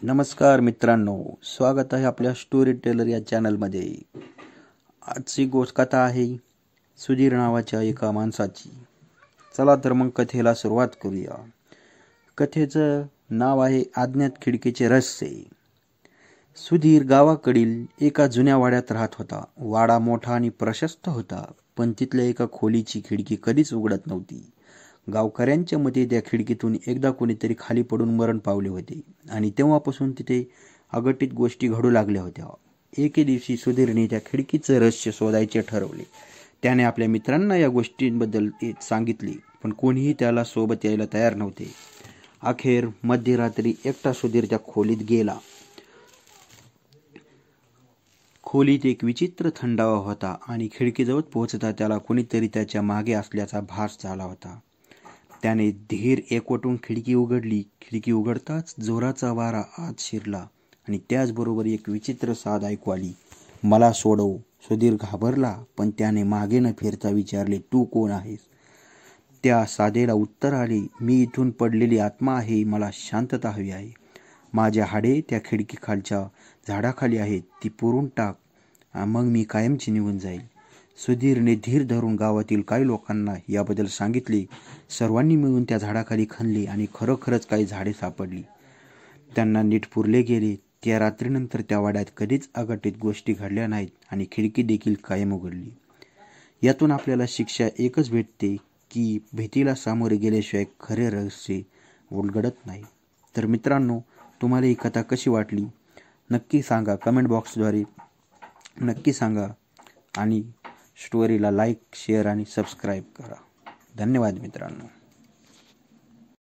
नमस्कार मित्रांनो, स्वागत आहे आपल्या स्टोरी टेलर या चॅनलमध्ये। आजची कथा आहे सुधीर नावाच्या एका माणसाची। चला तर मग कथेला सुरुवात करूया। कथेचं नाव आहे अज्ञात खिडकीचे रहस्य। सुधीर गावाकडील एका जुन्या वाड्यात राहत होता। वाडा मोठा आणि प्रशस्त होता, पण तिथल्या एका खोलीची खिडकी कधीच उघडत नव्हती। गावकऱ्यांच्या मते त्या खिडकीतून एकदा कोणीतरी खाली पडून मरण पावले होते आणि तेव्हापासून तिथे अघटित गोष्टी घडू लागल्या होत्या। एके दिवशी सुधीरने त्या खिडकीचं रहस्य शोधायचे ठरवले। त्याने आपल्या मित्रांना या गोष्टींबद्दल सांगितले, पण कोणीही त्याला सोबत यायला तयार नव्हते। अखेर मध्यरात्री एकटा सुधीर त्या खोलीत गेला। खोलीत एक विचित्र थंडावा होता आणि खिडकीजवळ पोहोचता त्याला कोणीतरी त्याच्या मागे असल्याचा भास झाला होता। त्याने धीर एकवटून खिडकी उघडली। खिडकी उघडताच जोराचा वारा आत शिरला आणि त्याचबरोबर एक विचित्र साद ऐकू आली, "मला सोडव." सुधीर घाबरला, पण त्याने मागे न फिरता विचारले, "तू कोण आहेस?" त्या सादेला उत्तर आले, "मी इथून पडलेली आत्मा आहे. मला शांतता हवी आहे. माझ्या हाडे त्या खिडकीखालच्या झाडाखाली आहेत. ती पुरून टाक, मग मी कायमची निघून जाईल." सुधीरने धीर धरून गावातील काही लोकांना याबद्दल सांगितले। सर्वांनी मिळून त्या झाडाखाली खणले आणि खरोखरच काही झाडे सापडली। त्यांना नीट पुरले गेले। त्या रात्रीनंतर त्या वाड्यात कधीच अघटित गोष्टी घडल्या नाहीत आणि खिडकी देखील कायम उघडली। यातून आपल्याला शिक्षा एकच भेटते की भीतीला सामोरे गेल्याशिवाय खरे रहस्य उलगडत नाही। तर मित्रांनो, तुम्हाला ही कथा कशी वाटली नक्की सांगा, कमेंट बॉक्सद्वारे नक्की सांगा आणि स्टोरीला लाईक, शेअर आणि सबस्क्राईब करा। धन्यवाद मित्रांनो।